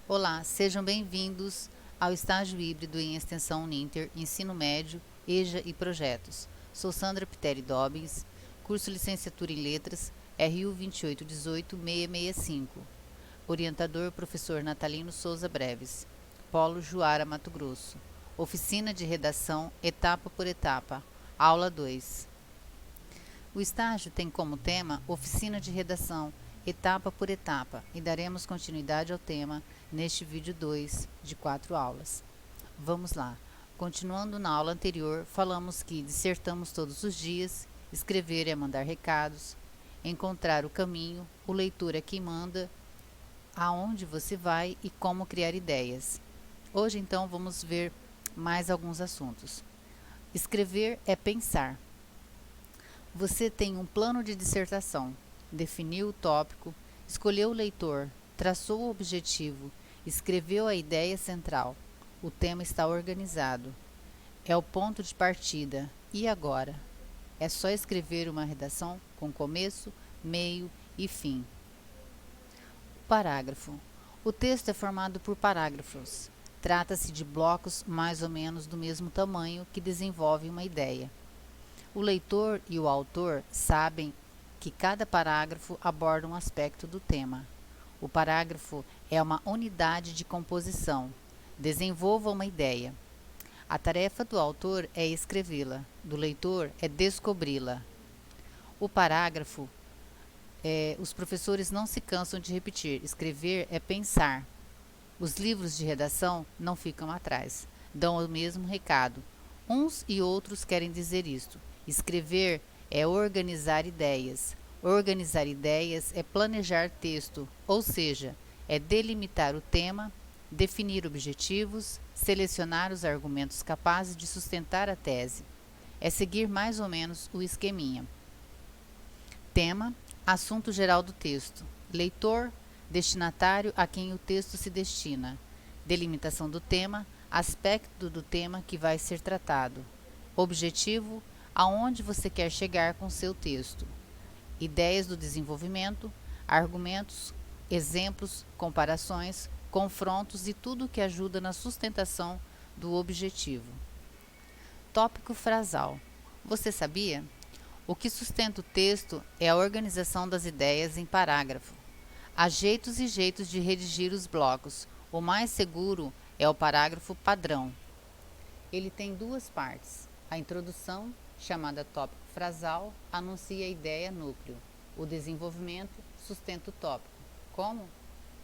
Olá, sejam bem-vindos ao estágio híbrido em extensão Uninter, ensino médio, EJA e projetos. Sou Sandra Piteri Dobbins, curso licenciatura em letras, RU 2818665. Orientador, professor Natalino Souza Breves. Polo Juara, Mato Grosso. Oficina de redação, etapa por etapa. Aula 2. O estágio tem como tema oficina de redação, etapa por etapa, e daremos continuidade ao tema neste vídeo 2 de 4 aulas. Vamos lá. Continuando na aula anterior, falamos que dissertamos todos os dias, escrever é mandar recados, encontrar o caminho, o leitor é quem manda, aonde você vai e como criar ideias. Hoje, então, vamos ver mais alguns assuntos. Escrever é pensar. Você tem um plano de dissertação, definiu o tópico, escolheu o leitor, traçou o objetivo, escreveu a ideia central. O tema está organizado. É o ponto de partida. E agora? É só escrever uma redação com começo, meio e fim. Parágrafo. O texto é formado por parágrafos. Trata-se de blocos mais ou menos do mesmo tamanho que desenvolvem uma ideia. O leitor e o autor sabem que cada parágrafo aborda um aspecto do tema. O parágrafo é uma unidade de composição. Desenvolva uma ideia. A tarefa do autor é escrevê-la, do leitor é descobri-la. O parágrafo, os professores não se cansam de repetir: escrever é pensar. Os livros de redação não ficam atrás, dão o mesmo recado. Uns e outros querem dizer isto. Escrever é organizar ideias. Organizar ideias é planejar texto, ou seja, é delimitar o tema, definir objetivos, selecionar os argumentos capazes de sustentar a tese. É seguir mais ou menos o esqueminha. Tema: assunto geral do texto. Leitor: destinatário a quem o texto se destina. Delimitação do tema: aspecto do tema que vai ser tratado. Objetivo: aonde você quer chegar com seu texto. Ideias do desenvolvimento, argumentos, exemplos, comparações, confrontos e tudo que ajuda na sustentação do objetivo. Tópico frasal. Você sabia? O que sustenta o texto é a organização das ideias em parágrafo. Há jeitos e jeitos de redigir os blocos. O mais seguro é o parágrafo padrão. Ele tem duas partes. A introdução, chamada tópico frasal, anuncia a ideia núcleo. O desenvolvimento sustenta o tópico. Como?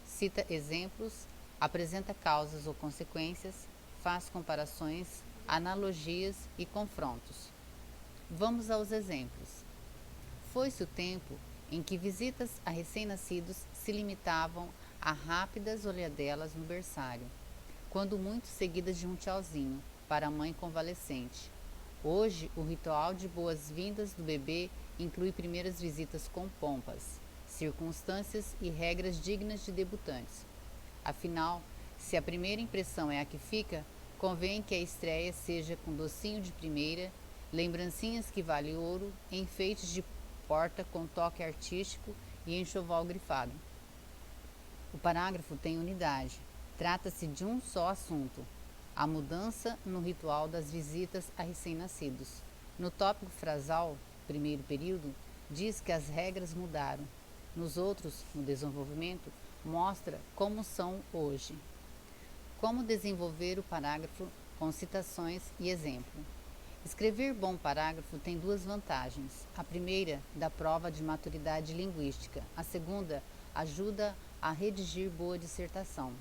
Cita exemplos, apresenta causas ou consequências, faz comparações, analogias e confrontos. Vamos aos exemplos. Foi-se o tempo em que visitas a recém-nascidos se limitavam a rápidas olhadelas no berçário, quando muito seguidas de um tchauzinho para a mãe convalescente. Hoje, o ritual de boas-vindas do bebê inclui primeiras visitas com pompas, circunstâncias e regras dignas de debutantes. Afinal, se a primeira impressão é a que fica, convém que a estreia seja com docinho de primeira, lembrancinhas que vale ouro, enfeites de porta com toque artístico e enxoval grifado. O parágrafo tem unidade. Trata-se de um só assunto: a mudança no ritual das visitas a recém-nascidos. No tópico frasal, primeiro período, diz que as regras mudaram. Nos outros, no desenvolvimento, mostra como são hoje. Como desenvolver o parágrafo com citações e exemplo. Escrever bom parágrafo tem duas vantagens. A primeira, dá prova de maturidade linguística. A segunda, ajuda a redigir boa dissertação.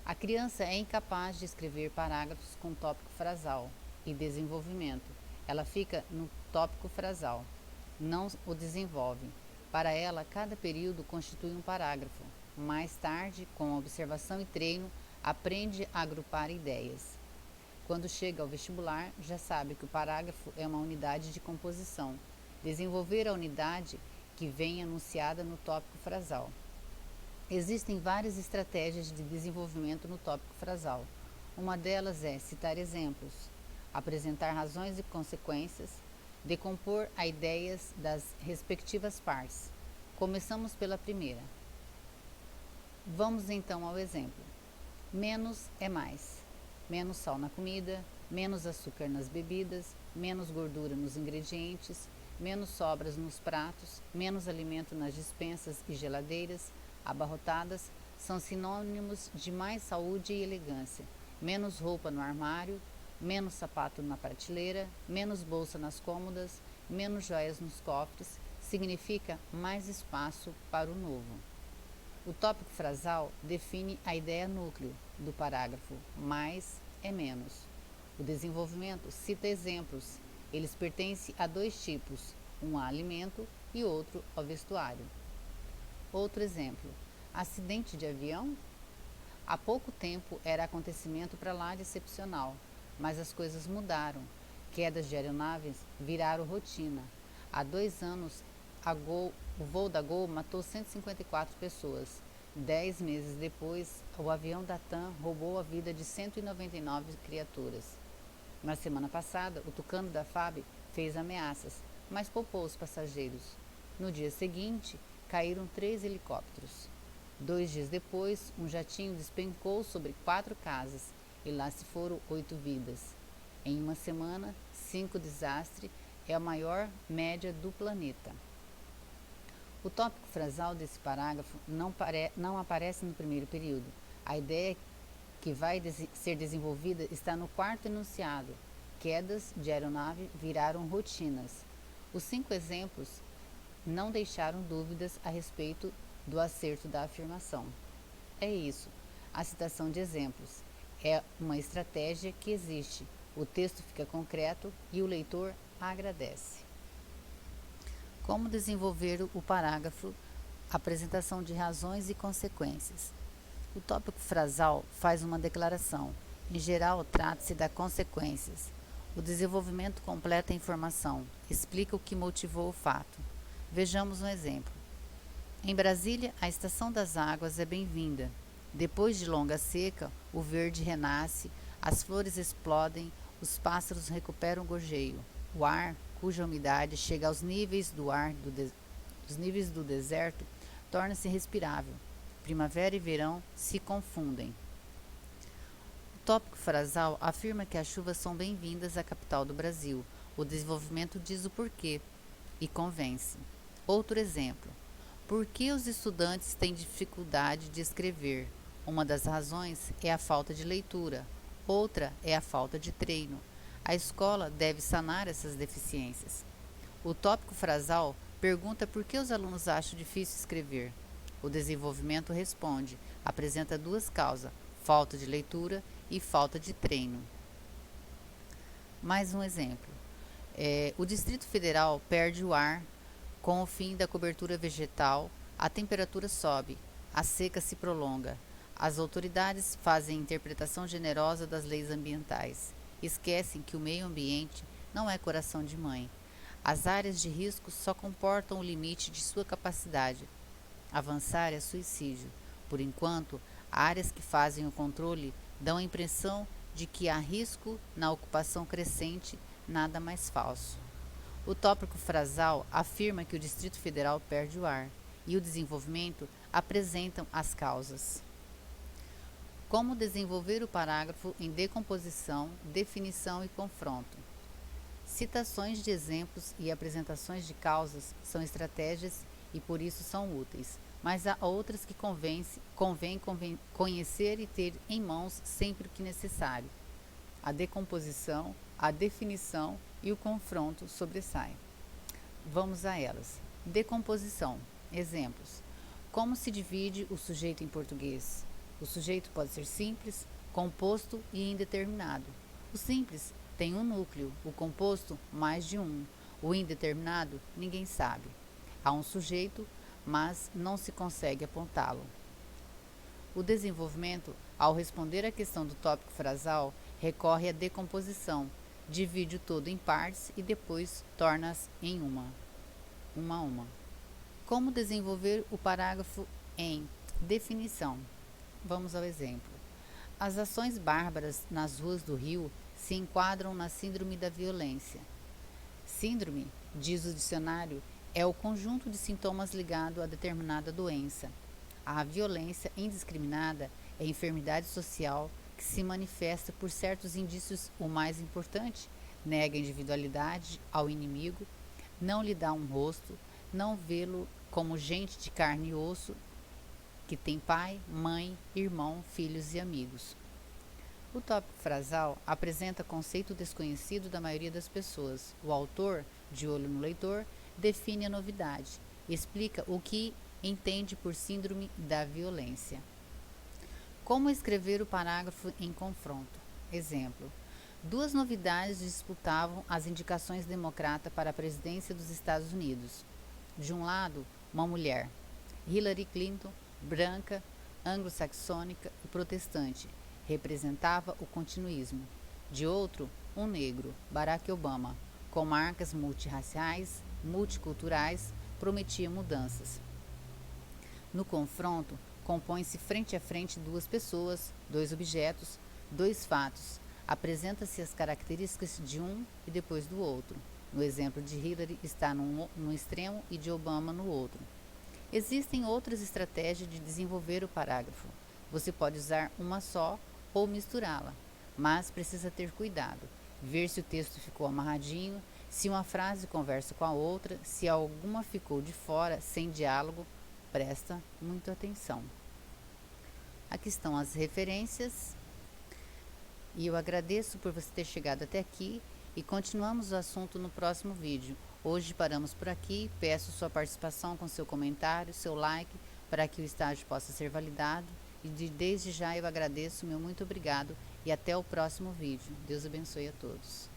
A criança é incapaz de escrever parágrafos com tópico frasal e desenvolvimento. Ela fica no tópico frasal, não o desenvolve. Para ela, cada período constitui um parágrafo. Mais tarde, com observação e treino, aprende a agrupar ideias. Quando chega ao vestibular, já sabe que o parágrafo é uma unidade de composição. Desenvolver a unidade que vem anunciada no tópico frasal. Existem várias estratégias de desenvolvimento no tópico frasal. Uma delas é citar exemplos, apresentar razões e consequências, decompor as ideias das respectivas partes. Começamos pela primeira. Vamos então ao exemplo. Menos é mais. Menos sal na comida, menos açúcar nas bebidas, menos gordura nos ingredientes, menos sobras nos pratos, menos alimento nas despensas e geladeiras abarrotadas são sinônimos de mais saúde e elegância. Menos roupa no armário, menos sapato na prateleira, menos bolsa nas cômodas, menos joias nos cofres, significa mais espaço para o novo. O tópico frasal define a ideia núcleo do parágrafo, mais é menos. O desenvolvimento cita exemplos. Eles pertencem a dois tipos, um a alimento e outro ao vestuário. Outro exemplo, acidente de avião? Há pouco tempo era acontecimento para lá de excepcional, mas as coisas mudaram. Quedas de aeronaves viraram rotina. Há 2 anos, o voo da Gol matou 154 pessoas. 10 meses depois, o avião da TAM roubou a vida de 199 criaturas. Na semana passada, o tucano da FAB fez ameaças, mas poupou os passageiros. No dia seguinte, caíram 3 helicópteros. 2 dias depois, um jatinho despencou sobre 4 casas e lá se foram 8 vidas. Em uma semana, 5 desastres é a maior média do planeta. O tópico frasal desse parágrafo não aparece no primeiro período. A ideia que vai ser desenvolvida está no quarto enunciado. Quedas de aeronave viraram rotinas. Os 5 exemplos não deixaram dúvidas a respeito do acerto da afirmação. É isso. A citação de exemplos é uma estratégia que existe. O texto fica concreto e o leitor agradece. Como desenvolver o parágrafo? Apresentação de razões e consequências. O tópico frasal faz uma declaração. Em geral, trata-se das consequências. O desenvolvimento completa a informação, explica o que motivou o fato. Vejamos um exemplo. Em Brasília, a estação das águas é bem-vinda. Depois de longa seca, o verde renasce, as flores explodem, os pássaros recuperam o gorjeio. O ar, cuja umidade chega aos níveis do ar dos níveis do deserto, torna-se respirável. Primavera e verão se confundem. O tópico frasal afirma que as chuvas são bem-vindas à capital do Brasil. O desenvolvimento diz o porquê e convence. Outro exemplo. Por que os estudantes têm dificuldade de escrever? Uma das razões é a falta de leitura, outra é a falta de treino. A escola deve sanar essas deficiências. O tópico frasal pergunta por que os alunos acham difícil escrever. O desenvolvimento responde, apresenta 2 causas, falta de leitura e falta de treino. Mais um exemplo. O Distrito Federal perde o ar com o fim da cobertura vegetal, a temperatura sobe, a seca se prolonga. As autoridades fazem interpretação generosa das leis ambientais. Esquecem que o meio ambiente não é coração de mãe. As áreas de risco só comportam o limite de sua capacidade. Avançar é suicídio. Por enquanto, áreas que fazem o controle dão a impressão de que há risco na ocupação crescente, nada mais falso. O tópico frasal afirma que o Distrito Federal perde o ar e o desenvolvimento apresentam as causas. Como desenvolver o parágrafo em decomposição, definição e confronto. Citações de exemplos e apresentações de causas são estratégias e por isso são úteis, mas há outras que convém conhecer e ter em mãos sempre que necessário. A decomposição, a definição e o confronto sobressaem. Vamos a elas. Decomposição. Exemplos. Como se divide o sujeito em português? O sujeito pode ser simples, composto e indeterminado. O simples tem um núcleo, o composto mais de um. O indeterminado ninguém sabe. Há um sujeito, mas não se consegue apontá-lo. O desenvolvimento, ao responder à questão do tópico frasal, recorre à decomposição, divide o todo em partes e depois torna-as em uma a uma. Como desenvolver o parágrafo em definição? Vamos ao exemplo. As ações bárbaras nas ruas do Rio se enquadram na síndrome da violência. Síndrome, diz o dicionário, é o conjunto de sintomas ligado a determinada doença. A violência indiscriminada é enfermidade social que se manifesta por certos indícios. O mais importante: nega a individualidade ao inimigo, não lhe dá um rosto, não vê-lo como gente de carne e osso, que tem pai, mãe, irmão, filhos e amigos. O tópico frasal apresenta conceito desconhecido da maioria das pessoas. O autor, de olho no leitor, define a novidade, explica o que entende por síndrome da violência. Como escrever o parágrafo em confronto? Exemplo: duas novidades disputavam as indicações democrata para a presidência dos Estados Unidos. De um lado, uma mulher, Hillary Clinton, branca, anglo-saxônica e protestante, representava o continuismo. De outro, um negro, Barack Obama, com marcas multirraciais, multiculturais, prometia mudanças. No confronto, compõe-se frente a frente duas pessoas, dois objetos, dois fatos. Apresenta-se as características de um e depois do outro. No exemplo de Hillary está num extremo e de Obama no outro. Existem outras estratégias de desenvolver o parágrafo. Você pode usar uma só ou misturá-la, mas precisa ter cuidado, ver se o texto ficou amarradinho, se uma frase conversa com a outra, se alguma ficou de fora, sem diálogo. Presta muita atenção. Aqui estão as referências e eu agradeço por você ter chegado até aqui e continuamos o assunto no próximo vídeo. Hoje paramos por aqui, peço sua participação com seu comentário, seu like, para que o estágio possa ser validado. E desde já eu agradeço, meu muito obrigado e até o próximo vídeo. Deus abençoe a todos.